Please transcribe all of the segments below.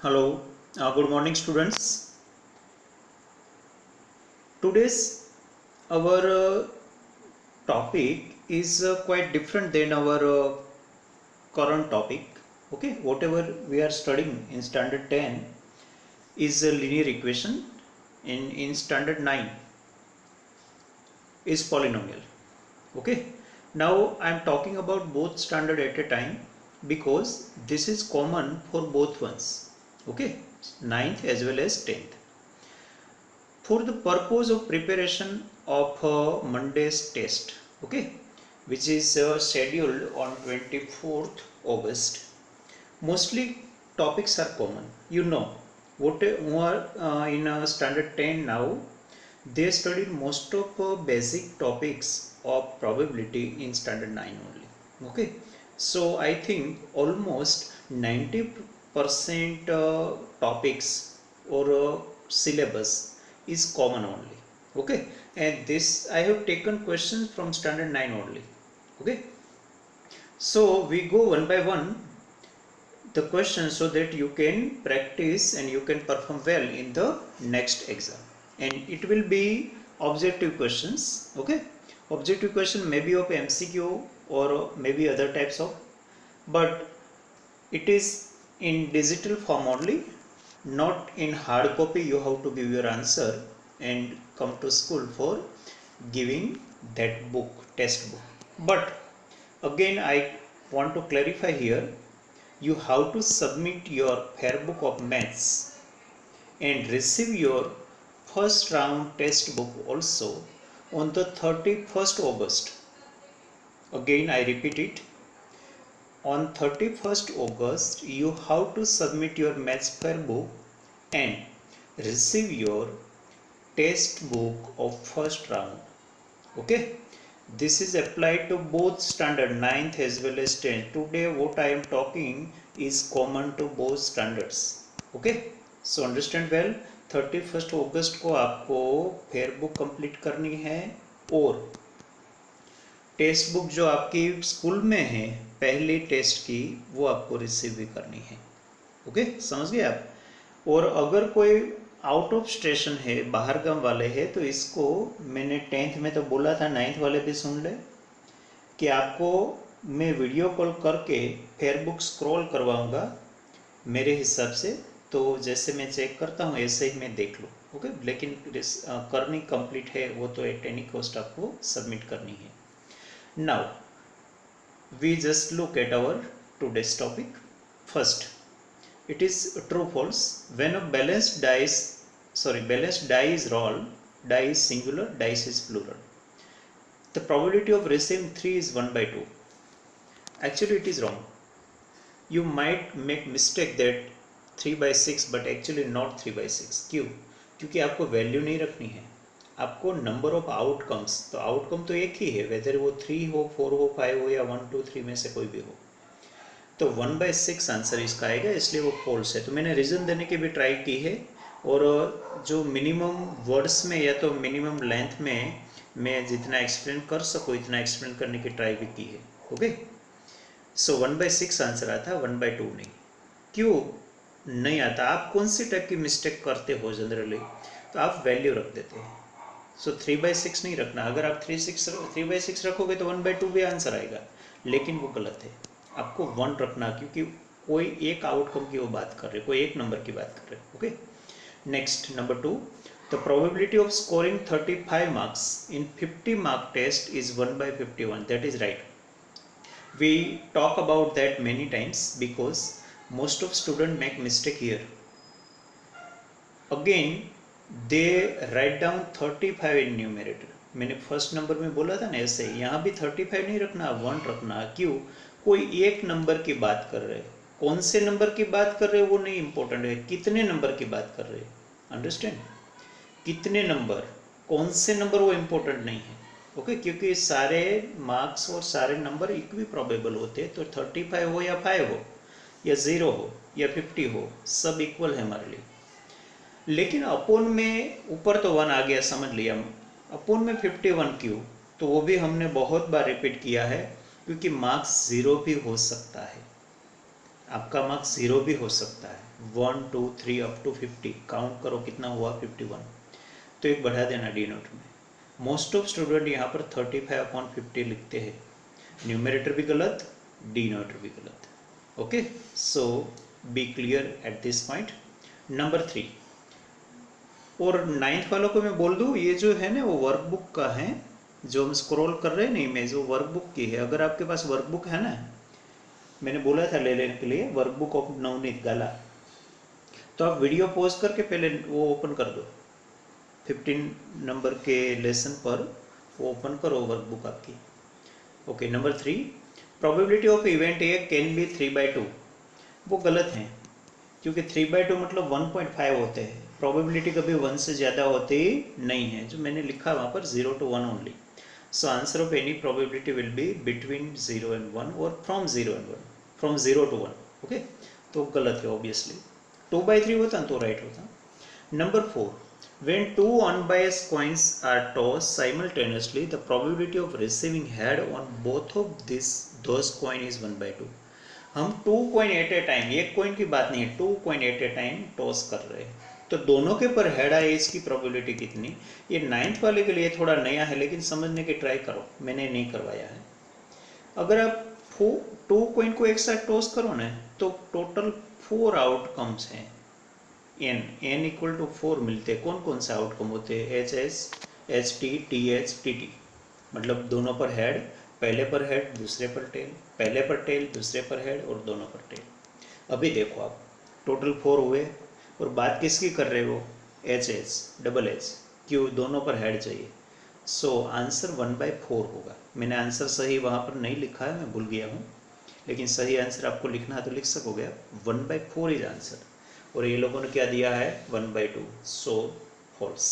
Hello, good morning, students. Today's our topic is quite different than our current topic. Okay, whatever we are studying in standard 10 is a linear equation, in standard 9 is polynomial. Okay, now I am talking about both standard at a time because this is common for both ones. Okay, ninth as well as 10th. For the purpose of preparation of Monday's test, okay, which is scheduled on 24th August, mostly topics are common. You know, what who are in standard 10 now, they studied most of basic topics of probability in standard 9 only. Okay, so I think almost 90% topics or syllabus is common only. Okay, and this I have taken questions from standard 9 only. Okay, so we go one by one the questions so that you can practice and you can perform well in the next exam, and it will be objective questions. Okay, objective question may be of MCQ or maybe other types of, but it is in digital form only, not in hard copy. You have to give your answer and come to school for giving that book, test book. But again I want to clarify here, you have to submit your fair book of maths and receive your first round test book also on the 31st August. Again I repeat it, on 31st August you have to submit your maths fair book and receive your test book of first round. Okay, this is applied to both standard 9th as well as 10th. Today what I am talking is common to both standards. Okay, so understand well, 31st अगस्त को आपको fair book complete करनी है और test book जो आपकी school में है पहली टेस्ट की वो आपको रिसीव भी करनी है। ओके, समझ गए आप। और अगर कोई आउट ऑफ स्टेशन है, बाहर गांव वाले हैं, तो इसको मैंने 10th में तो बोला था, 9th वाले भी सुन ले कि आपको मैं वीडियो कॉल करके फेयर बुक स्क्रॉल करवाऊंगा मेरे हिसाब से, तो जैसे मैं चेक करता हूँ ऐसे ही मैं देख लूँ। ओके, लेकिन करनी कंप्लीट है वो तो एट एनी कॉस्ट आपको सबमिट करनी है। Now we just look at our today's topic. First, it is true false when a balanced die is rolled, die is singular, dice is plural, the probability of receiving 3 is 1 by 2. Actually it is wrong. You might make mistake that 3 by 6 but actually not 3 by 6. क्यों? क्योंकि आपको value नहीं रखनी है, आपको number of outcomes, तो outcome तो एक ही है, वेदर वो 3 हो, 4 हो, 5 हो या 1 2 3 में से कोई भी हो, तो 1/6 आंसर इसका आएगा, इसलिए वो फॉल्स है। तो मैंने रीज़न देने की भी ट्राई की है, और जो मिनिमम वर्ड्स में या तो मिनिमम लेंथ में मैं जितना एक्सप्लेन कर सकूँ इतना एक्सप्लेन करने की ट्राई भी की है। ओके, सो 1/6 आंसर आता, 1/2 नहीं। क्यों नहीं आता? आप कौन सी टाइप की मिस्टेक करते हो जनरली? तो आप वैल्यू रख देते हैं। सो 3/6 नहीं रखना। अगर आप 3/6 रखोगे तो 1/2 भी आंसर आएगा, लेकिन वो गलत है। आपको 1 रखना, क्योंकि कोई एक आउटकम की वो बात कर रहे, कोई एक नंबर की बात कर रहे। Okay, next number 2, the probability of scoring 35 marks in 50 mark test is 1/51. That is right. We talk about that many times because most of student make mistake here. Again they write down 35 in numerator. मैंने first number में बोला था ना, ऐसे यहाँ भी 35 नहीं रखना, 1 रखना। क्यों? कोई एक नंबर की बात कर रहे हैं, कौन से नंबर की बात कर रहे हैं वो नहीं इंपॉर्टेंट है, कितने नंबर की बात कर रहे हैं। अंडरस्टैंड? कितने नंबर, कौन से नंबर, वो इंपॉर्टेंट नहीं है। ओके, क्योंकि सारे मार्क्स और सारे नंबर इक्वी प्रोबेबल होते हैं, तो 35 हो या 5 हो या 0 हो या 50 हो, सब इक्वल है हमारे लिए। लेकिन अपोन में ऊपर तो 1 आ गया, समझ लिया। अपोन में 51 क्यों? तो वो भी हमने बहुत बार रिपीट किया है, क्योंकि मार्क्स 0 भी हो सकता है। आपका मार्क्स 0 भी हो सकता है, 1 2 3 अप टू 50, काउंट करो कितना हुआ 51, तो एक बढ़ा देना डी नोट में। मोस्ट ऑफ स्टूडेंट यहाँ पर 35/50 लिखते हैं, न्यूमरेटर भी गलत, डी नोट भी गलत। Okay, so be clear at this point. Number 3, और 9th वालों को मैं बोल दूँ, ये जो है ना वो वर्कबुक का है, जो हम स्क्रॉल कर रहे हैं ना इमेज, वो वर्कबुक की है। अगर आपके पास वर्कबुक है ना, मैंने बोला था ले लेने के लिए, वर्कबुक ऑफ नवनीत गाला, तो आप वीडियो पॉज करके पहले वो ओपन कर दो, 15 नंबर के लेसन पर वो ओपन करो वर्कबुक आपकी। Okay, number 3, probability of event A can B 3/2, वो गलत है, क्योंकि 3/2 मतलब 1.5 होते हैं, प्रोबेबिलिटी कभी 1 से ज़्यादा होती नहीं है। जो मैंने लिखा वहाँ पर 0 to 1 only. So answer of any probability will be between 0 and 1 और from 0 and 1, from 0 to 1। Okay, तो गलत है ऑब्वियसली, 2/3 होता तो राइट होता। Number 4, when two unbiased coins are tossed simultaneously, the probability of receiving head on both of those coin is 1/2। हम 2 coin at a time, एक coin की बात नहीं है, 2 coin at a time toss कर रहे हैं, तो दोनों के पर हेड आए, इसकी प्रोबेबिलिटी कितनी। ये 9th वाले के लिए थोड़ा नया है, लेकिन समझने की ट्राई करो, मैंने नहीं करवाया है। अगर आप 2 कॉइन को एक साथ टॉस करो ना, तो टोटल 4 आउटकम्स हैं, n इक्वल टू 4 मिलते हैं। कौन कौन से आउटकम होते हैं, HT TH TT, मतलब दोनों पर हेड, पहले पर हेड दूसरे पर टेल, पहले पर टेल दूसरे पर हेड और दोनों पर टेल। अभी देखो आप, टोटल 4 हुए, और बात किसकी कर रहे हो, HH क्यों, दोनों पर हेड चाहिए। सो आंसर 1/4 होगा। मैंने आंसर सही वहाँ पर नहीं लिखा है, मैं भूल गया हूँ, लेकिन सही आंसर आपको लिखना है तो लिख सकोगे आप, 1/4 इज आंसर। और ये लोगों ने क्या दिया है, 1/2, सो फॉल्स।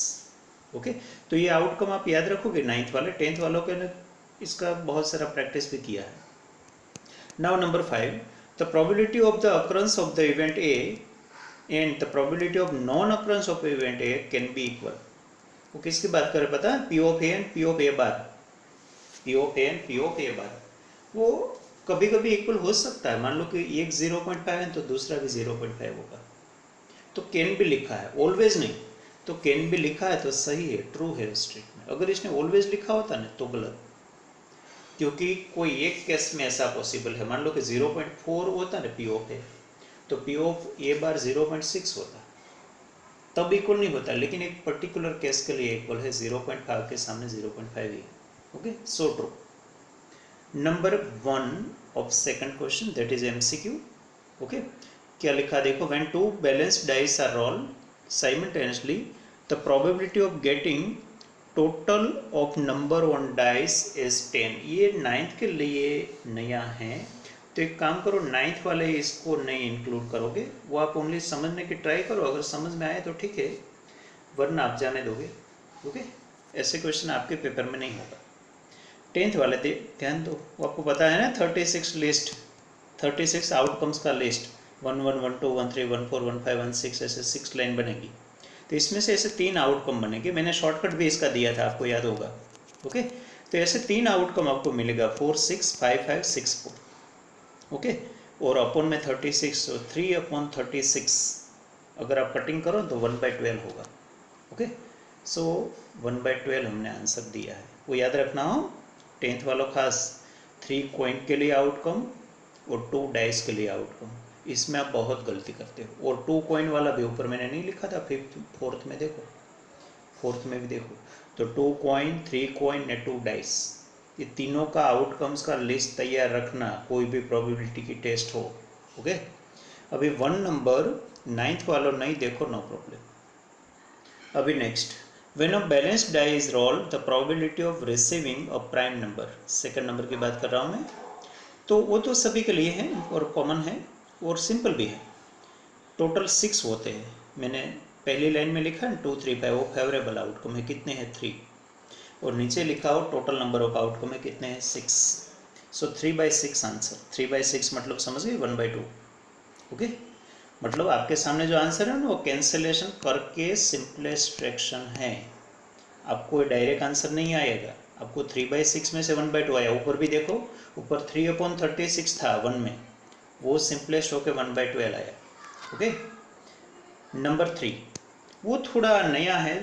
ओके, तो ये आउटकम आप याद रखोगे। 9th वाले 10th वालों के ने इसका बहुत सारा प्रैक्टिस भी किया है। Now number 5, the probability of the occurrence of the event A and the probability of non occurrence of event A can be equal. वो किसकी बात कर रहे पता है, P of A and P of A bar, P of A and P of A bar, वो कभी कभी इक्वल हो सकता है। मान लो कि एक 0.5 है तो दूसरा भी 0.5 होगा, तो कैन भी लिखा है, ऑलवेज नहीं। तो कैन भी लिखा है तो सही है, ट्रू है उस स्टेटमेंट। अगर इसने ऑलवेज लिखा होता ना तो गलत, क्योंकि कोई एक केस में ऐसा पॉसिबल है। मान लो कि 0.4 होता ना पी ऑफ ए, तो पी ऑफ ए बार 0.6 होता, तब इक्वल नहीं होता। लेकिन एक पर्टिकुलर केस के लिए इक्वल है, 0.5 के सामने 0.5 ही। Okay, so true. Number 1 of second question, that is MCQ। Okay, क्या लिखा देखो, when 2 balanced dice are rolled simultaneously the probability of getting total of number on dice is 10। ये 9th के लिए नया है, तो एक काम करो, 9th वाले इसको नहीं इंक्लूड करोगे, वो आप ओनली समझने की ट्राई करो। अगर समझ में आए तो ठीक है, वरना आप जाने दोगे। ओके, ऐसे क्वेश्चन आपके पेपर में नहीं होगा। 10th वाले ध्यान दो, वो आपको पता है ना 36 लिस्ट, 36 आउटकम्स का लिस्ट, 1 1 1 2 1 3 1 4 1 5 1 6, ऐसे 6 लाइन बनेगी। तो इसमें से ऐसे 3 आउटकम बनेंगे। मैंने शॉर्टकट भी इसका दिया था, आपको याद होगा। ओके, तो ऐसे 3 आउटकम आपको मिलेगा, 4 6 5 5 6 4। ओके, और अपॉन में 36, तो 3/36 अगर आप कटिंग करो तो 1/12 होगा। ओके, सो 1/12 हमने आंसर दिया है, वो याद रखना हो। 10th वालों खास 3 कॉइन के लिए आउटकम और 2 डाइस के लिए आउटकम, इसमें आप बहुत गलती करते हो। और 2 कॉइन वाला भी ऊपर मैंने नहीं लिखा था, 5th 4th में देखो, 4th में भी देखो, तो 2 कॉइन 3 कॉइन ने 2 डाइस, ये तीनों का आउटकम्स का लिस्ट तैयार रखना, कोई भी प्रोबेबिलिटी की टेस्ट हो। ओके, अभी 1 नंबर 9th वालों नहीं देखो, नो प्रॉब्लम। अभी next, when a balanced die is rolled the probability of receiving a prime number, second number की बात कर रहा हूँ मैं, तो वो तो सभी के लिए है और कॉमन है और सिंपल भी है। टोटल 6 होते हैं, मैंने पहली लाइन में लिखा है 2 3 5, वो फेवरेबल आउटकम है, कितने हैं 3, और नीचे लिखा हो टोटल नंबर ऑफ आउटकम है कितने हैं 6। सो 3/6 आंसर, 3/6 मतलब समझ गए 1/2। ओके, मतलब आपके सामने जो आंसर है ना वो कैंसिलेशन करके सिंपलेस्ट फ्रैक्शन है, आपको डायरेक्ट आंसर नहीं आएगा। आपको 3/6 में से 1/2 आया। ऊपर भी देखो, ऊपर 3/36 था 1 में, वो सिंपलेस्ट होके 1/12 आया। ओके, नंबर 3 वो थोड़ा नया है,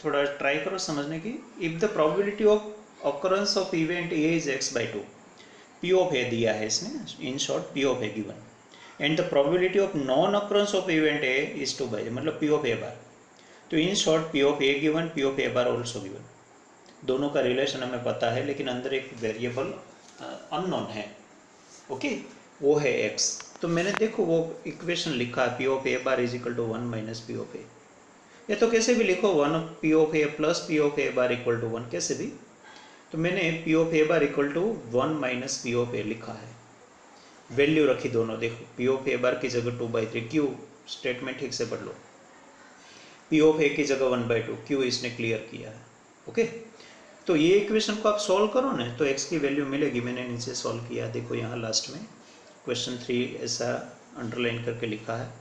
थोड़ा ट्राई करो समझने की। If the probability of occurrence of event A is x/2, P of A दिया है इसमें, in short P of A given, and the probability of non occurrence of event A is 2/, मतलब पी ऑफ ए बार। तो in short P of A given, P of A bar also given, दोनों का relation हमें पता है, लेकिन अंदर एक वेरिएबल अननोन है। ओके, वो है x। तो मैंने देखो वो इक्वेशन लिखा है, P of A bar is equal to 1 minus P of A, या तो कैसे भी लिखो 1 P of A plus P of A bar equal to 1, कैसे भी। तो मैंने P of A bar equal to 1 minus P of A लिखा है, वैल्यू रखी दोनों। देखो पी ऑफ ए बार की जगह 2/3, क्यों, स्टेटमेंट ठीक से पढ़ लो, पी ऑफ ए की जगह 1/2, क्यों इसने क्लियर किया है। ओके, तो ये इक्वेशन को आप सॉल्व करो ना तो x की वैल्यू मिलेगी। मैंने नीचे सॉल्व किया, देखो यहाँ लास्ट में क्वेश्चन 3 ऐसा अंडरलाइन करके लिखा है।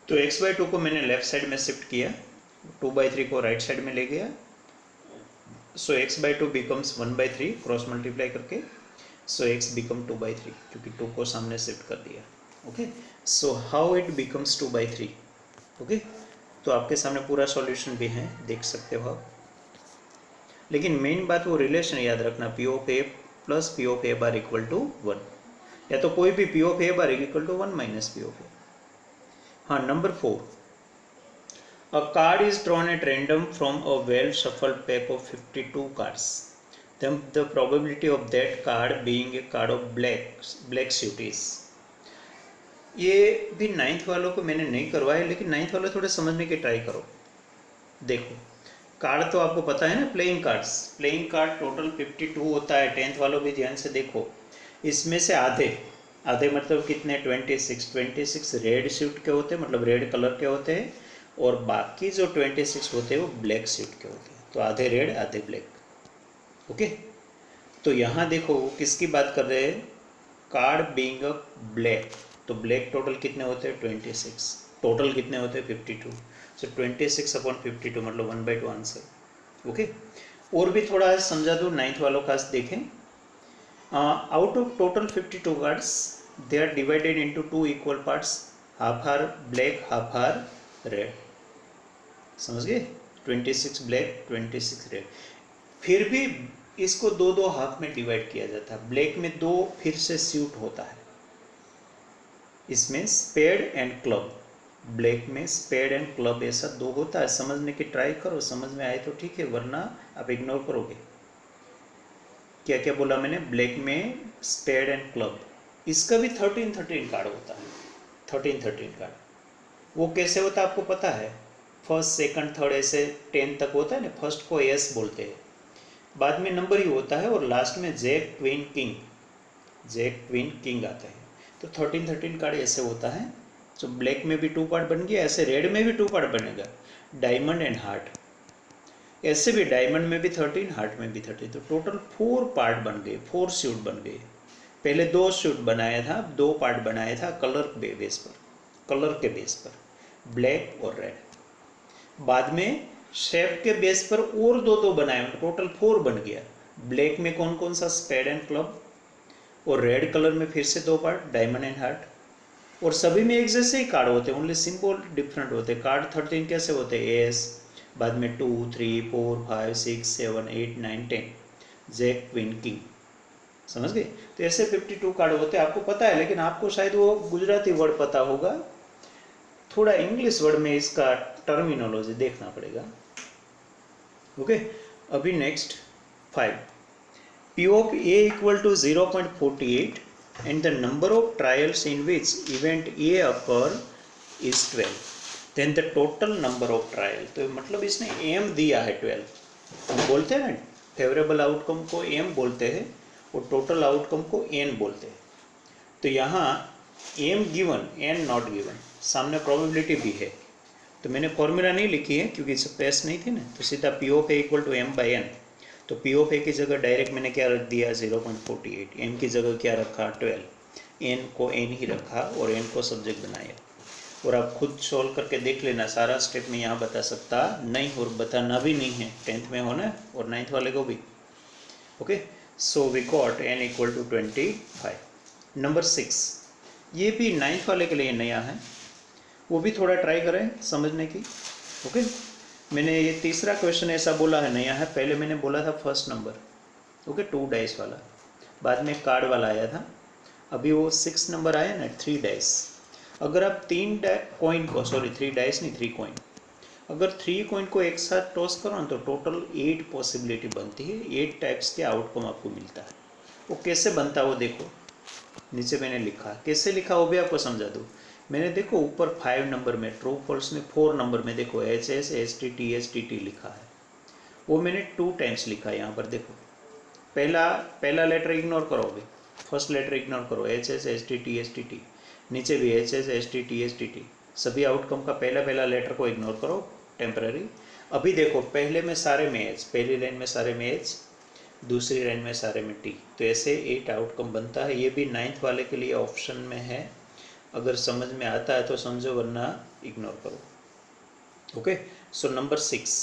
तो x/2 को मैंने लेफ्ट साइड में शिफ्ट किया, 2/3 को राइट साइड में ले गया, सो x/2 बिकम्स 1/3 क्रॉस मल्टीप्लाई करके, सो x बिकम 2/3 क्योंकि 2 को सामने शिफ्ट कर दिया। Okay, so how it becomes 2/3। Okay, तो आपके सामने पूरा सॉल्यूशन भी है, देख सकते हो आप। लेकिन मेन बात वो रिलेशन याद रखना, P of A plus P of A bar equal to 1, या तो कोई भी P of A bar equal to 1 minus P of A. हाँ, number 4, a card is drawn at random from a well shuffled pack of 52 cards, then the probability of that card being a card of black suit is। ये भी 9th वालों को मैंने नहीं करवाया, लेकिन 9th वाले थोड़े समझने की ट्राई करो। देखो कार्ड तो आपको पता है ना, प्लेइंग कार्ड टोटल 52 होता है। 10th वालों भी ध्यान से देखो, इसमें से आधे मतलब कितने, 26 रेड सूट के होते हैं, मतलब रेड कलर के होते हैं, और बाकी जो 26 होते हैं वो ब्लैक सूट के होते हैं। तो आधे रेड आधे ब्लैक। ओके, तो यहाँ देखो किसकी बात कर रहे हैं, कार्ड बीइंग अ ब्लैक, तो ब्लैक टोटल कितने होते हैं 26, टोटल कितने होते हैं 52, सो 26/52 मतलब 1/2 आंसर। ओके, और भी थोड़ा समझा दो 9th वालों का, देखें। Out of total 52 cards they are divided into 2 equal parts, half are black half are red, समझ गए, 26 ब्लैक 26 रेड। फिर भी इसको दो हाफ में डिवाइड किया जाता है, ब्लैक में 2 फिर से सूट होता है, इसमें स्पेड एंड क्लब, ब्लैक में स्पेड एंड क्लब, ऐसा 2 होता है। समझने की ट्राई करो, समझ में आए तो ठीक है, वरना आप इग्नोर करोगे। क्या क्या बोला मैंने, ब्लैक में स्पेड एंड क्लब, इसका भी 13 कार्ड होता है, 13 कार्ड। वो कैसे होता है आपको पता है, फर्स्ट सेकंड थर्ड ऐसे 10 तक होता है ना, फर्स्ट को एस बोलते हैं, बाद में नंबर ही होता है, और लास्ट में जैक क्वीन किंग आता है। तो 13 कार्ड ऐसे होता है। तो ब्लैक में भी 2 पार्ट बन गया, ऐसे रेड में भी 2 पार्ट बनेगा, डायमंड एंड हार्ट, ऐसे भी डायमंड में भी 13, हार्ट में भी 13, तो टोटल 4 पार्ट बन गए, 4 सूट बन गए। पहले 2 सूट बनाया था, 2 पार्ट बनाया था कलर के बेस पर, ब्लैक और रेड। बाद में शेप के बेस पर और 2 बनाए, टोटल 4 बन गया। ब्लैक में कौन कौन सा, स्पेड एंड क्लब, और रेड कलर में फिर से 2 पार्ट, डायमंड एंड हार्ट। और सभी में एक जैसे ही कार्ड होते हैं, ओनली सिंबल डिफरेंट होते हैं। कार्ड 13 कैसे होते हैं, एस, बाद में 2 3 4 5 6 7 8 9 10, जैक क्वीन किंग, समझ गए। तो ऐसे 52 कार्ड होते हैं, आपको पता है, लेकिन आपको शायद वो गुजराती वर्ड पता होगा, थोड़ा इंग्लिश वर्ड में इसका टर्मिनोलॉजी देखना पड़ेगा। ओके, अभी next 5, P of A equal to 0.48 and the number of trials in which event A occur is 12, then the total number of trial, तो मतलब इसने M दिया है 12, हम बोलते हैं ना फेवरेबल आउटकम को M बोलते हैं और टोटल आउटकम को N बोलते हैं। तो यहाँ M given N not given, सामने प्रोबेबिलिटी भी है, तो मैंने फॉर्मूला नहीं लिखी है क्योंकि स्पेस नहीं थी ना, तो सीधा P of A equal to M/N, तो P ऑफ A की जगह डायरेक्ट मैंने क्या रख दिया 0.48, M की जगह क्या रखा 12, N को N ही रखा और N को सब्जेक्ट बनाया। और आप खुद सॉल्व करके देख लेना, सारा स्टेप में यहाँ बता सकता नहीं और बताना भी नहीं है, 10th में होना और 9th वाले को भी। Okay, so we got N equal to 25। Number 6, ये भी 9th वाले के लिए नया है, वो भी थोड़ा ट्राई करें समझने की। ओके, मैंने ये तीसरा क्वेश्चन ऐसा बोला है नया है, पहले मैंने बोला था फर्स्ट नंबर। ओके, 2 डाइस वाला, बाद में कार्ड वाला आया था, अभी वो 6 नंबर आया ना, 3 डाइस। अगर आप 3 कॉइन को, सॉरी 3 डाइस नहीं 3 कॉइन, अगर 3 कॉइन को एक साथ टॉस करो ना तो टोटल 8 पॉसिबिलिटी बनती है, 8 टाइप्स के आउटकम आपको मिलता है। वो कैसे बनता है वो देखो, नीचे मैंने लिखा, कैसे लिखा वो भी आपको समझा दूँ। मैंने देखो ऊपर 5 नंबर में, ट्रू फॉल्स में 4 नंबर में देखो HSSTTSTT लिखा है, वो मैंने 2 टाइम्स लिखा है। यहाँ पर देखो, पहला लेटर इग्नोर करो, अभी फर्स्ट लेटर इग्नोर करो, HSSTTSTT, नीचे भी HSSTTSTT, सभी आउटकम का पहला लेटर को इग्नोर करो टेम्पररी। अभी देखो पहले में सारे में H, पहली लाइन में सारे में H, दूसरी लाइन में सारे में T, तो ऐसे 8 आउटकम बनता है। ये भी 9th वाले के लिए ऑप्शन में है, अगर समझ में आता है तो समझो, वरना इग्नोर करो। ओके, सो नंबर 6,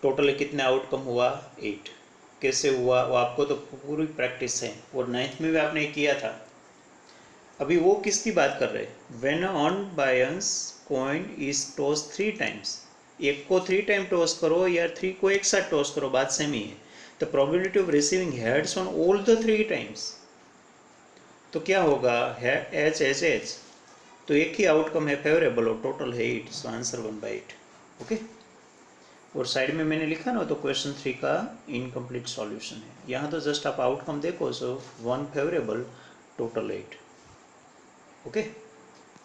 टोटल कितने आउटकम हुआ, 8। कैसे हुआ वो आपको तो पूरी प्रैक्टिस है, और 9th में भी आपने किया था। अभी वो किसकी बात कर रहे हैं, when on बायंस coin is toss 3 times, एक को 3 टाइम टॉस करो या 3 को एक साथ टॉस करो, बात सेम ही है। The probability of receiving heads on all the 3 times, तो क्या होगा, HHH, तो एक ही आउटकम है फेवरेबल और टोटल है 8, सो आंसर 1/8। ओके, और साइड में मैंने लिखा ना, तो क्वेश्चन 3 का इनकम्प्लीट सॉल्यूशन है। यहाँ तो जस्ट आप आउटकम देखो, सो 1 फेवरेबल, टोटल 8। ओके,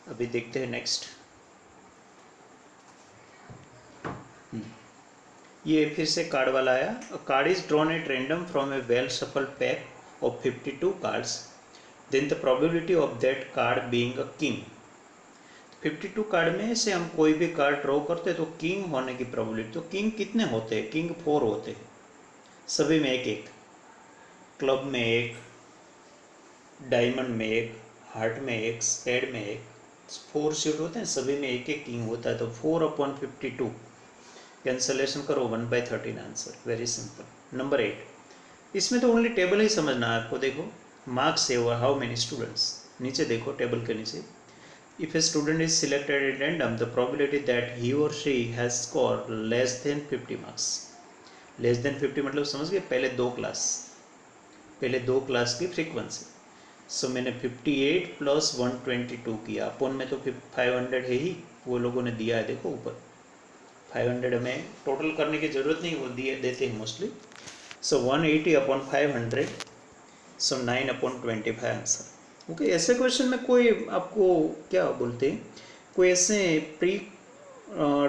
अभी देखते हैं नेक्स्ट। ये फिर से कार्ड वाला आया, card is drawn at random from a well shuffled pack of 52 cards, then the probability of that card being a king. 52 card में से हम कोई भी कार्ड ड्रॉ करते हैं तो किंग होने की प्रोबेबिलिटी, तो किंग कितने होते हैं, किंग 4 होते हैं, सभी में एक एक, क्लब में एक, डायमंड में एक, हार्ट में एक, स्पेड में एक, 4 सीट होते हैं, सभी में एक एक किंग होता है, तो 4/52, कैंसलेशन करो, 1/13 आंसर, वेरी सिंपल। नंबर 8, इसमें तो ओनली टेबल ही समझना है आपको। देखो मार्क्स है, हाउ मेनी स्टूडेंट्स, नीचे देखो टेबल के नीचे, if a student is selected at random, the probability that he or she has scored less than 50 marks, less than 50 मतलब समझ गए, पहले दो क्लास की फ्रीक्वेंसी। सो मैंने 58 प्लस 122 किया, अपन में तो 500 है ही, वो लोगों ने दिया है, देखो ऊपर 500, हमें टोटल करने की ज़रूरत नहीं, वो दिए देते हैं मोस्टली। सो 180/500, सो 9/25 आंसर। ओके, ऐसे क्वेश्चन में कोई आपको क्या बोलते हैं, कोई ऐसे प्री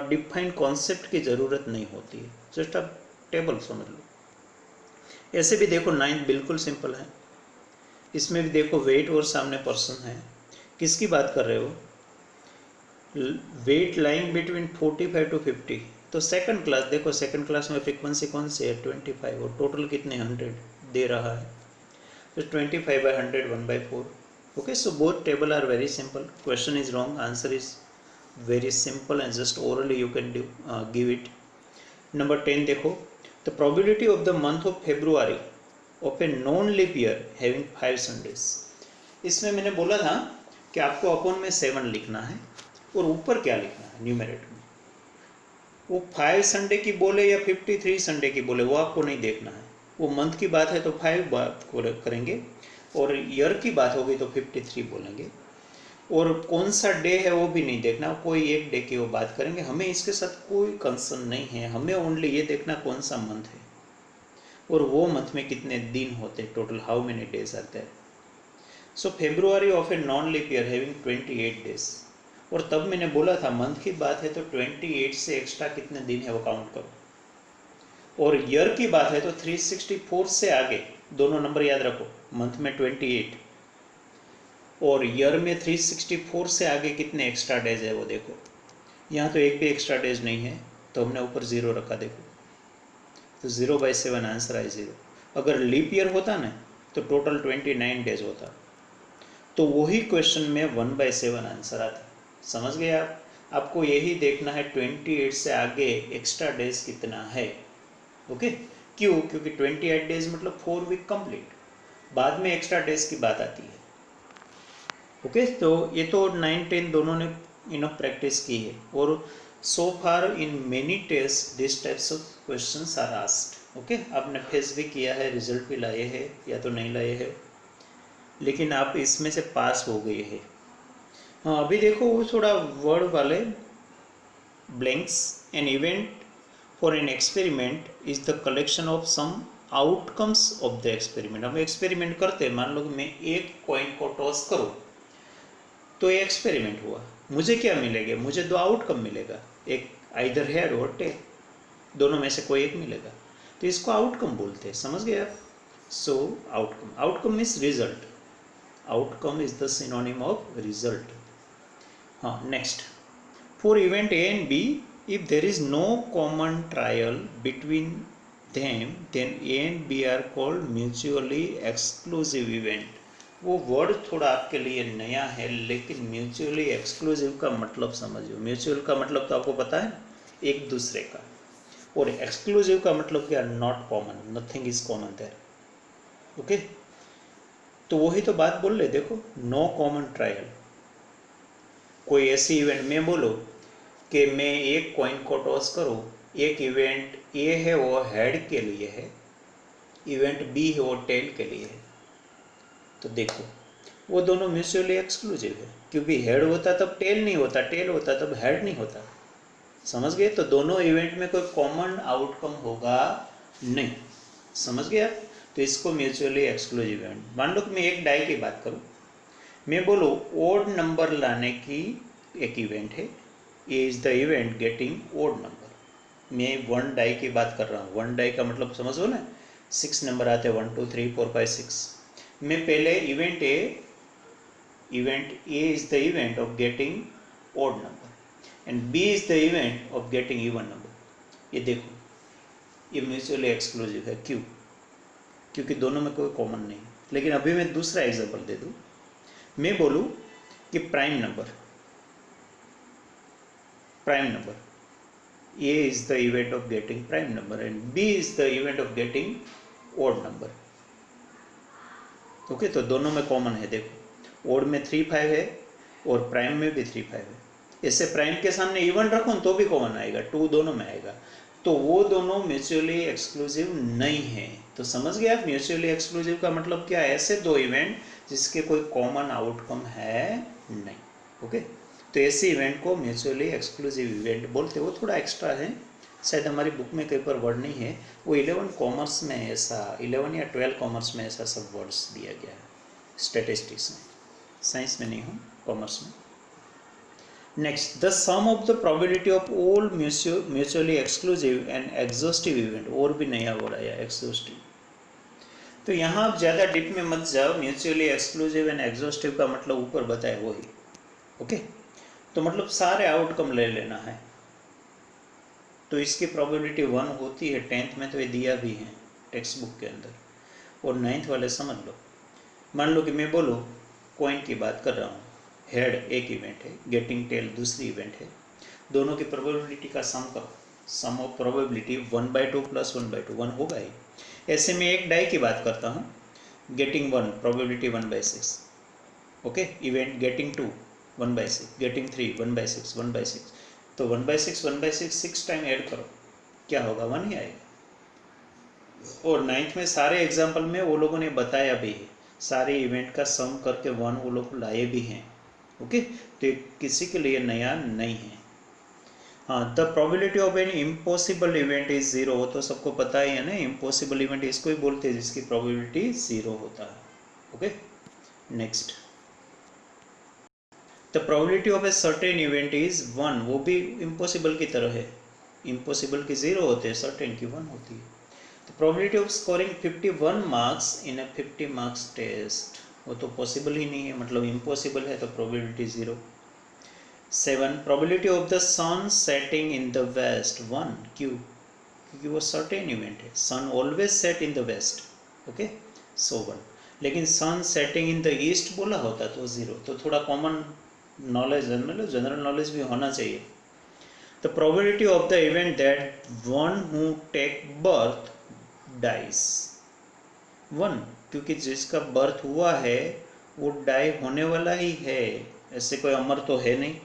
डिफाइंड कॉन्सेप्ट की ज़रूरत नहीं होती है, जस्ट आप टेबल समझ लो। ऐसे भी देखो 9th बिल्कुल सिंपल है, इसमें भी देखो वेट और सामने पर्सन है, किसकी बात कर रहे हो, वेट लाइंग बिटवीन 45 to 50, तो सेकंड क्लास, देखो सेकंड क्लास में फ्रीक्वेंसी कौन सी है, 25, और टोटल कितने 100 दे रहा है, तो 25/100, 1/4। Okay, so both table are very simple. Question is wrong, answer is very simple, and just orally you can give it. Number 10 देखो, the probability of the month of February of a non-leap year having 5 Sundays. इसमें मैंने बोला था कि आपको upon में 7 लिखना है और ऊपर क्या लिखना है न्यूमरेटर में, वो 5 संडे की बोले या 53 संडे की बोले वो आपको नहीं देखना है, वो मंथ की बात है तो 5 बात करेंगे, और ईयर की बात होगी तो 53 बोलेंगे, और कौन सा डे है वो भी नहीं देखना, कोई एक डे की वो बात करेंगे, हमें इसके साथ कोई कंसर्न नहीं है, हमें ओनली ये देखना कौन सा मंथ है और वो मंथ में कितने दिन होते हैं, टोटल हाउ मेनी डेज आते हैं। So February of a non leap year having 28 days, और तब मैंने बोला था मंथ की बात है तो 28 से एक्स्ट्रा कितने दिन है वो काउंट करो, और ईयर की बात है तो 364 से आगे, दोनों नंबर याद रखो, मंथ में 28 और ईयर में 364 से आगे कितने एक्स्ट्रा डेज है वो देखो। यहाँ तो एक भी एक्स्ट्रा डेज नहीं है तो हमने ऊपर 0 रखा, देखो तो 0/7 आंसर है 0। अगर लीप ईयर होता ना तो टोटल 29 डेज होता, तो वही क्वेश्चन में 1/7 आंसर आता। समझ गए आप, आपको यही देखना है 28 से आगे एक्स्ट्रा डेज कितना है। ओके, क्यों, क्योंकि 28 डेज मतलब 4 वीक कंप्लीट, बाद में एक्स्ट्रा डेज की बात आती है। ओके, तो ये तो 9-10 दोनों ने इनफ प्रैक्टिस की है, और so far in many test this types of questions are asked. Okay, आपने फेस भी किया है, रिजल्ट भी लाए हैं या तो नहीं लाए हैं, लेकिन आप इसमें से पास हो गए हैं। हाँ, अभी देखो वो थोड़ा वर्ड वाले blanks. An event for an experiment is the collection of some outcomes of the experiment. हम एक्सपेरिमेंट करते हैं, मान लो कि मैं एक कॉइन को टॉस करूँ तो ये एक्सपेरिमेंट हुआ, मुझे क्या मिलेगा? मुझे दो आउटकम मिलेगा, एक आइदर हेड और टेल, दोनों में से कोई एक मिलेगा, तो इसको आउटकम बोलते हैं। समझ गए आप? So outcome, outcome means result, outcome is the synonym of result. हाँ, next, for event A and B if there is no common trial between them then A and B are called mutually exclusive event. वो word थोड़ा आपके लिए नया है, लेकिन mutually exclusive का मतलब समझो। म्यूचुअल का मतलब तो आपको पता है, एक दूसरे का, और एक्सक्लूसिव का मतलब क्या? Not common, nothing is common there. Okay, तो वही तो बात बोल रहे, देखो, नो कॉमन ट्रायल। कोई ऐसी इवेंट में बोलो कि मैं एक कॉइन को टॉस करूँ, एक इवेंट ए है वो हेड के लिए है, इवेंट बी है वो टेल के लिए है, तो देखो वो दोनों म्यूचुअली एक्सक्लूसिव है, क्योंकि हेड होता तब टेल नहीं होता, टेल होता तब हेड नहीं होता। समझ गए? तो दोनों इवेंट में कोई कॉमन आउटकम होगा नहीं। समझ गए आप? तो इसको म्यूचुअली एक्सक्लूसिव इवेंट। मान लो कि मैं एक डाई की बात करूं, मैं बोलूँ ओड नंबर लाने की एक इवेंट है, ये is the event getting odd number. मैं वन डाई की बात कर रहा हूँ, वन डाई का मतलब समझो ना, 6 नंबर आते हैं, 1 2 3 4 5 6। मैं पहले event A is the event of getting odd number and B is the event of getting even number। ये देखो, ये म्यूचुअली एक्सक्लूसिव है। क्यों? क्योंकि दोनों में कोई कॉमन नहीं। लेकिन अभी मैं दूसरा एग्जांपल दे दूं, मैं बोलूं कि prime number A is the event of getting prime number and B is the event of getting odd number। Okay, तो दोनों में कॉमन है। देखो, ओड में 3 5 है और प्राइम में भी 3 5 है। इससे प्राइम के सामने इवन रखो तो भी कॉमन आएगा, 2 दोनों में आएगा, तो वो दोनों म्यूचुअली एक्सक्लूसिव नहीं है। तो समझ गए आप? म्यूचुअली एक्सक्लूसिव का मतलब क्या है? ऐसे दो इवेंट जिसके कोई कॉमन आउटकम है नहीं। ओके, तो ऐसे इवेंट को म्यूचुअली एक्सक्लूसिव इवेंट बोलते हैं। वो थोड़ा एक्स्ट्रा है, शायद हमारी बुक में कहीं पर वर्ड नहीं है, वो 11 कॉमर्स में ऐसा, 11 या 12 कॉमर्स में ऐसा सब वर्ड्स दिया गया है, स्टैटिस्टिक्स में, साइंस में नहीं हो, कॉमर्स में। Next, the sum of the probability of all mutually exclusive and exhaustive event, और भी नया वर्ड आया एग्जॉस्टिव। तो यहाँ आप ज़्यादा डीप में मत जाओ, म्यूचुअली एक्सक्लूसिव एंड एग्जॉस्टिव का मतलब ऊपर बताया वही। ओके, तो मतलब सारे आउटकम ले लेना है, तो इसकी प्रोबेबिलिटी 1 होती है। 10th में तो ये दिया भी है टेक्स्ट बुक के अंदर, और 9th वाले समझ लो। मान लो कि मैं बोलूँ, कॉइन की बात कर रहा हूँ, हेड एक इवेंट है, गेटिंग टेल दूसरी इवेंट है, दोनों की प्रोबेबिलिटी का सम करो, सम ऑफ प्रोबेबिलिटी 1/2 + 1/2 1 होगा ही। ऐसे में एक डाई की बात करता हूँ, getting 1 probability 1/6। Okay, event getting 2 1/6, getting 3 1/6 1/6, तो 1/6 1/6 6 टाइम ऐड करो, क्या होगा? 1 ही आएगा। और 9th में सारे एग्जाम्पल में वो लोगों ने बताया भी है, सारे इवेंट का सम करके 1 वो लोग लाए भी हैं। ओके, तो किसी के लिए नया नहीं है। हाँ, the probability of an impossible event is 0, वो तो सबको पता ही है ना, इम्पॉसिबल इवेंट इसको ही बोलते हैं जिसकी प्रोबेबिलिटी 0 होता है। Okay, next, the probability of a certain event is 1, वो भी इम्पॉसिबल की तरह है, इम्पॉसिबल की 0 होते हैं, सर्टेन की 1 होती है। तो probability of scoring 51 marks in a 50 marks test, वो तो पॉसिबल ही नहीं है, मतलब इम्पॉसिबल है, तो probability 0। 7, probability of the sun setting in the west 1, क्यों? क्योंकि वो सर्टेन इवेंट है, sun always set in the west. Okay, so 1, लेकिन sun setting in the east बोला होता तो 0। तो थोड़ा कॉमन नॉलेज, मतलब जनरल नॉलेज भी होना चाहिए। The probability of the event that one who take birth dies 1, क्योंकि जिसका बर्थ हुआ है वो डाई होने वाला ही है, ऐसे कोई अमर तो है नहीं।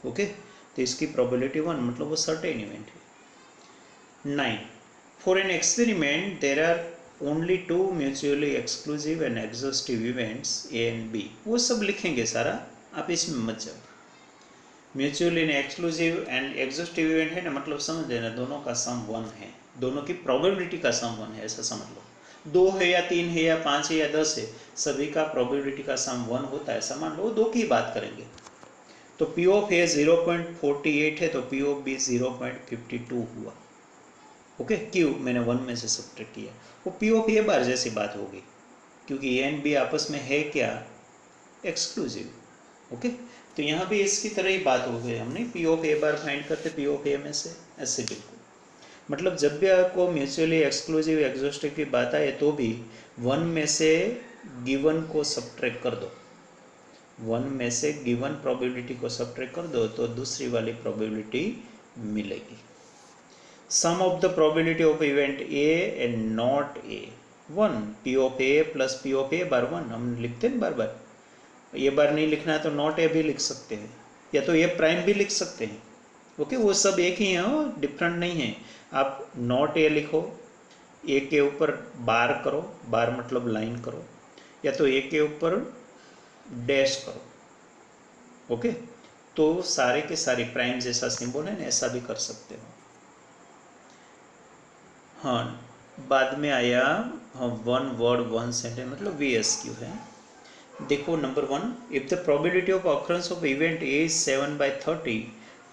ओके, तो इसकी प्रोबेबिलिटी 1, मतलब वो सर्टेन इवेंट है। 9, for an experiment there are only 2 mutually exclusive and exhaustive events A and B. वो सब लिखेंगे सारा, आप इसमें मत जाओ। Mutually exclusive and exhaustive event है ना, मतलब समझ लेना दोनों का सम 1 है, दोनों की प्रोबेबिलिटी का सम 1 है, ऐसा समझ लो। 2 है या 3 है या 5 है या 10 है, सभी का प्रोबेबिलिटी का सम 1 होता है, ऐसा मान लो। 2 की बात करेंगे तो P ऑफ A 0.48 है, तो P ऑफ B 0.52 हुआ। ओके, क्यों? मैंने 1 में से सब्ट्रैक्ट किया। वो P ऑफ A बार जैसी बात होगी, क्योंकि A एंड B आपस में है क्या? एक्सक्लूसिव। ओके, तो यहाँ भी इसकी तरह ही बात हो गई, हमने P of A bar find करते P ऑफ A में से, ऐसे बिल्कुल। मतलब जब भी आपको म्यूचुअली एक्सक्लूसिव एग्जॉस्टिव की बात आए तो भी 1 में से गिवन को सब्ट्रैक्ट कर दो, 1 में से गिवन प्रोबेबिलिटी को सब्ट्रैक्ट कर दो तो दूसरी वाली प्रोबेबिलिटी मिलेगी। Sum of the probability of event A and not A 1, P of A plus P of A bar 1, हम लिखते हैं बार बार। ये बार नहीं लिखना है तो नॉट ए भी लिख सकते हैं, या तो ए प्राइम भी लिख सकते हैं। ओके, वो सब एक ही है, वो डिफरेंट नहीं है। आप नॉट ए लिखो, ए के ऊपर बार करो, बार मतलब लाइन करो, या तो ए के ऊपर डैश करो। ओके, तो सारे के सारे प्राइम जैसा सिंबल है ना, ऐसा भी कर सकते हो। हाँ, बाद में आया वन वर्ड वन सेंटेंस, मतलब VSQ है। देखो number 1, if the probability of occurrence of event A is 7/30,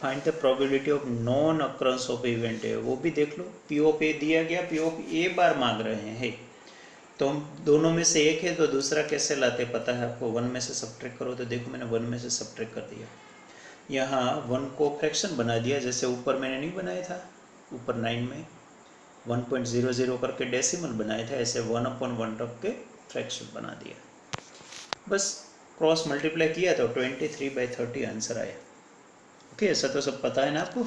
find the probability of non occurrence of event A. वो भी देख लो, P ऑफ A दिया गया, P ऑफ A बार मांग रहे हैं, तो हम दोनों में से एक है तो दूसरा कैसे लाते पता है आपको। 1 में से सब्ट्रैक्ट करो, तो देखो मैंने 1 में से सब्ट्रैक्ट कर दिया। यहाँ 1 को फ्रैक्शन बना दिया, जैसे ऊपर मैंने नहीं बनाया था, ऊपर 9 में 1.00 करके डेसिमल बनाया था, ऐसे 1/1 रख के फ्रैक्शन बना दिया। बस क्रॉस मल्टीप्लाई किया तो 23/30 आंसर आया। ओके, ऐसा तो सब पता है ना आपको,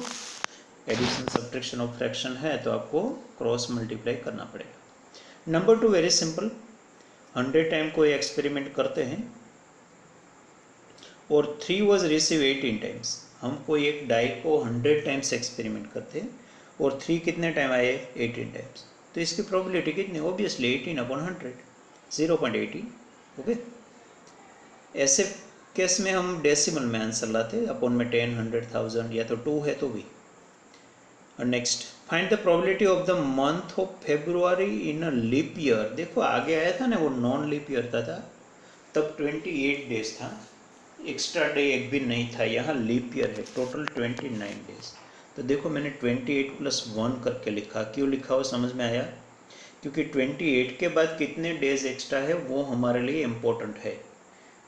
एडिशन सब्ट्रैक्शन ऑफ फ्रैक्शन है तो आपको क्रॉस मल्टीप्लाई करना पड़ेगा। नंबर 2 वेरी सिंपल, 100 टाइम कोई एक्सपेरिमेंट करते हैं और 3 वॉज रिसीव 18 टाइम्स। हम कोई एक डाई को 100 टाइम्स एक्सपेरिमेंट करते हैं और 3 कितने टाइम आए? 18 टाइम्स। तो इसकी प्रोबेबिलिटी कितनी? ऑब्वियसली 18/100, 0.18। ओके, ऐसे केस में हम डेसिमल में आंसर लाते, अपॉन में 10, 100, 1000, या तो 2 है तो भी। और next, find the probability of the month of February in a leap year. देखो आगे आया था ना, वो नॉन लीप ईयर था तब 28 डेज था, एक्स्ट्रा डे एक भी नहीं था। यहाँ लीप ईयर है, टोटल 29 डेज। तो देखो मैंने 28 + 1 करके लिखा, क्यों लिखा वो समझ में आया? क्योंकि 28 के बाद कितने डेज एक्स्ट्रा है वो हमारे लिए इम्पोर्टेंट है,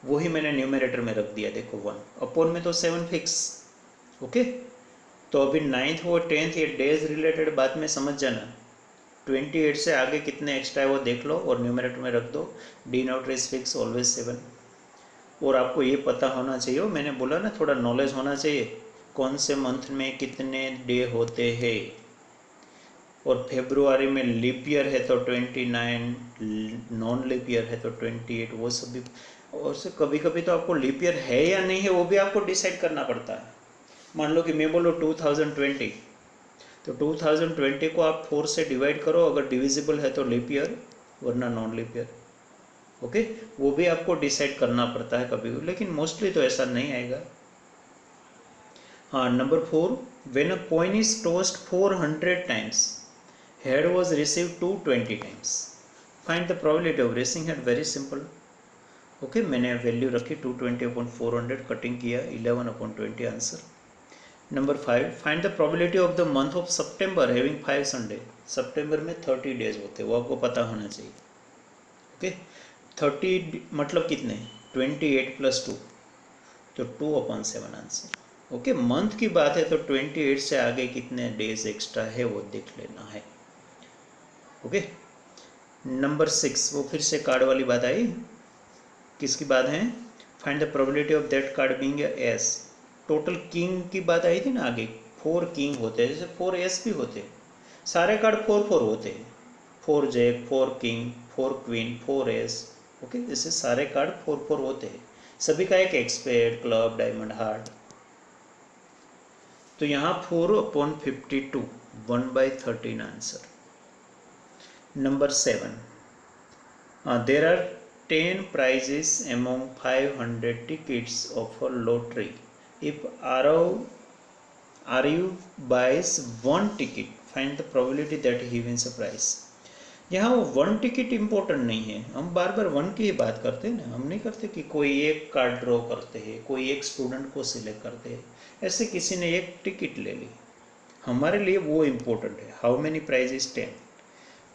वही मैंने न्यूमरेटर में रख दिया। देखो 1 अपॉन में तो 7 फिक्स। ओके, तो अभी 9th और 10th ये डेज रिलेटेड बात में समझ जाना। 28 से आगे कितने एक्स्ट्रा है वो देख लो और न्यूमरेटर में रख दो। Denominator is fix, always 7। और आपको ये पता होना चाहिए, मैंने बोला ना थोड़ा नॉलेज होना चाहिए, कौन से मंथ में कितने डे होते हैं। और फेब्रुआरी में लीप ईयर है तो 29, नॉन लीप ईयर है तो 28, वो सब भी। और से कभी कभी तो आपको लीप ईयर है या नहीं है वो भी आपको डिसाइड करना पड़ता है। मान लो कि मैं बोलो 2020, तो 2020 को आप 4 से डिवाइड करो, अगर डिविजिबल है तो लीप ईयर, वरना नॉन लीप ईयर। ओके, वो भी आपको डिसाइड करना पड़ता है कभी, लेकिन मोस्टली तो ऐसा नहीं आएगा। हाँ, number 4, when a coin is tossed 400 times, head was received 220 times, find the probability of raising head. Very simple. Okay, मैंने वैल्यू रखी 220/400, कटिंग किया 11/20 answer. Number 5, find the probability of the month of September having 5 Sunday. सितंबर में 30 days होते हैं, वो आपको पता होना चाहिए। ओके, 30 मतलब कितने? 28 + 2, तो 2/7 आंसर। ओके, मंथ की बात है तो 28 से आगे कितने डेज एक्स्ट्रा है वो देख लेना है। ओके, नंबर 6, वो फिर से कार्ड वाली बात आई। किसकी बात है? Find the probability of that card being S. Total king की बात आई थी ना आगे, 4 किंग होते हैं, जैसे 4 एस भी होते हैं, सारे कार्ड 4 4 होते हैं। 4 jack, 4 king, 4 queen, 4 ace. Okay, जैसे सारे कार्ड 4 होते हैं, सभी का एक एक्सपेड, क्लब, डायमंड, हार्ट। तो यहाँ 4/52, 1/13 answer. Number 7, there are 10 prizes among 500 tickets of a lottery. If RU buys one ticket, find the probability that he wins a prize. यहाँ वो वन टिकट इम्पोर्टेंट नहीं है, हम बार बार वन की ही बात करते हैं ना, हम नहीं करते कि कोई एक कार्ड ड्रॉ करते हैं, कोई एक स्टूडेंट को सिलेक्ट करते हैं, ऐसे किसी ने एक टिकट ले ली, हमारे लिए वो इम्पोर्टेंट है। How many prize is 10,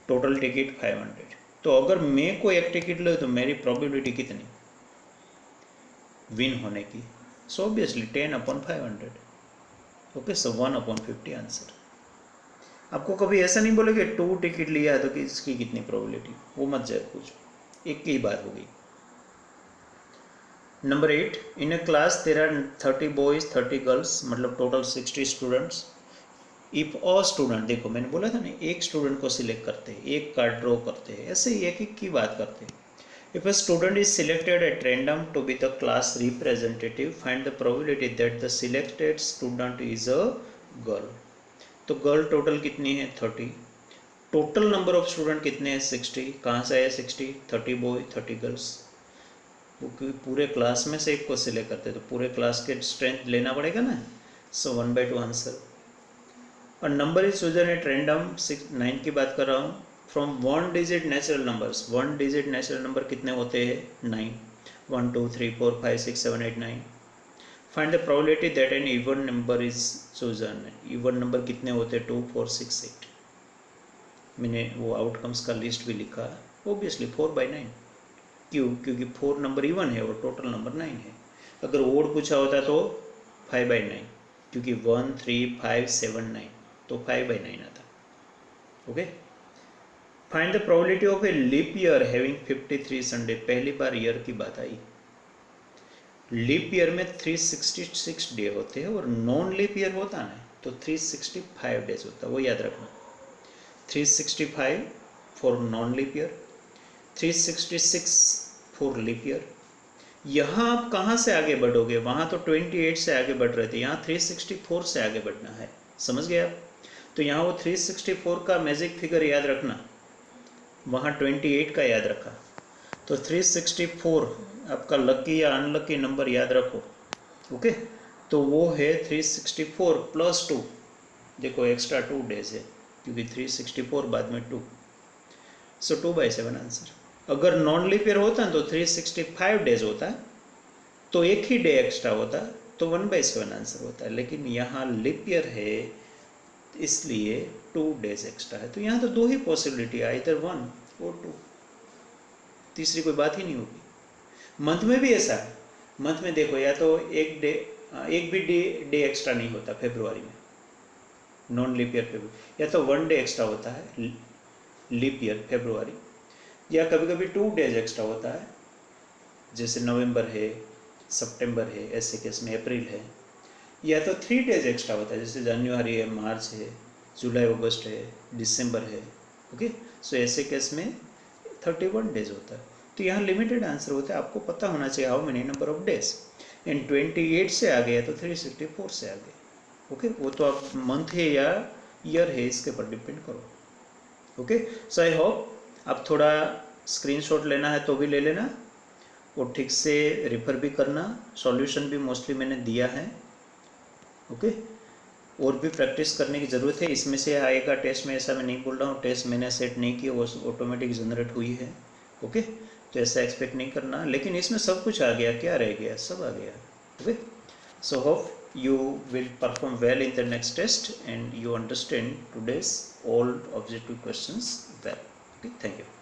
total ticket 500। तो अगर मैं कोई एक टिकट लूँ तो मेरी प्रोबेबिलिटी कितनी विन होने की? So obviously 10/500। ओके, सो 1/50 आंसर। आपको कभी ऐसा नहीं बोले कि 2 टिकट लिया है तो कि इसकी कितनी प्रोबेबिलिटी, वो मत जाए पूछो, एक की ही बात होगी। Number 8, in a class there are 30 boys 30 girls, मतलब total 60 students. If a student, देखो मैंने बोला था ना, एक स्टूडेंट को सिलेक्ट करते हैं, एक कार्ड ड्रॉ करते हैं, ऐसे ही एक की बात करते हैं। If a student is selected at random to be the class representative, find the probability that the selected student is a girl. तो गर्ल टोटल कितनी है? 30। टोटल नंबर ऑफ स्टूडेंट कितने हैं? 60। कहाँ से आया 60? 30 बॉय 30 गर्ल्स। क्योंकि पूरे क्लास में से एक को सिलेक्ट करते तो पूरे क्लास के स्ट्रेंथ लेना पड़ेगा ना, सो 1/2 आंसर। और number is chosen at random, 9 की बात कर रहा हूँ, from 1 digit natural numbers. 1 digit natural number कितने होते हैं? 9। 1 2 3 4 5 6 7 8 9। Find the probability that an even number is chosen. Even number कितने होते हैं? 2 4 6 8। मैंने वो आउटकम्स का लिस्ट भी लिखा है, ओबियसली 4/9। क्यों? क्योंकि 4 नंबर इवन है और टोटल नंबर 9 है। अगर ओड पूछा होता तो 5/9, क्योंकि 1 3 5 7 9, तो 5/9 आता। Okay, find the probability of a leap year having 53 Sunday. पहली बार ईयर की बात आई। लीप ईयर में 366 डे होते हैं और नॉन लीप ईयर होता है तो 365 डेज होता है, वो याद रखना। 365 for non leap year, 366 for leap year. यहाँ आप कहाँ से आगे बढ़ोगे? वहाँ तो 28 से आगे बढ़ रहे थे, यहाँ 364 से आगे बढ़ना है, समझ गए आप? तो यहाँ वो 364 का मैजिक फिगर याद रखना, वहाँ 28 का याद रखा, तो 364 आपका लकी या अनलकी नंबर याद रखो। ओके, तो वो है 364 + 2, देखो एक्स्ट्रा 2 डेज है क्योंकि 364 बाद में 2, सो 2/7 आंसर। अगर नॉन लीप ईयर होता है तो 365 डेज होता है, तो एक ही डे एक्स्ट्रा होता तो 1/7 आंसर होता है। लेकिन यहाँ लीप ईयर है इसलिए 2 डेज एक्स्ट्रा है, तो यहाँ तो 2 ही पॉसिबिलिटी है, इधर 1 और 2, तीसरी कोई बात ही नहीं होगी। मंथ में भी ऐसा है, मंथ में देखो या तो एक भी डे एक्स्ट्रा नहीं होता फरवरी में, नॉन लीप ईयर फरवरी, या तो 1 डे एक्स्ट्रा होता है लीप ईयर फरवरी, या कभी कभी 2 डेज एक्स्ट्रा होता है, जैसे नवंबर है, सितंबर है, ऐसे केस में अप्रैल है, या तो 3 डेज एक्स्ट्रा होता है, जैसे जनवरी है, मार्च है, जुलाई अगस्त है, दिसंबर है। ओके, सो ऐसे केस में 31 डेज होता है। तो यहाँ लिमिटेड आंसर होता है, आपको पता होना चाहिए how many number of days. And 28 से आ गया तो 364 से आ गए। ओके, वो तो आप मंथ है या ईयर है इसके पर डिपेंड करो। ओके, सो आई होप आप थोड़ा स्क्रीनशॉट लेना है तो भी ले लेना, और ठीक से रेफर भी करना, सॉल्यूशन भी मोस्टली मैंने दिया है। ओके, और भी प्रैक्टिस करने की ज़रूरत है, इसमें से आएगा टेस्ट में, ऐसा मैं नहीं बोल रहा हूँ, टेस्ट मैंने सेट नहीं किया, वो ऑटोमेटिक जनरेट हुई है। ओके, तो ऐसा एक्सपेक्ट नहीं करना, लेकिन इसमें सब कुछ आ गया, क्या रह गया? सब आ गया। Okay, so hope you will perform well in the next test and you understand today's all objective questions well. Okay, thank you.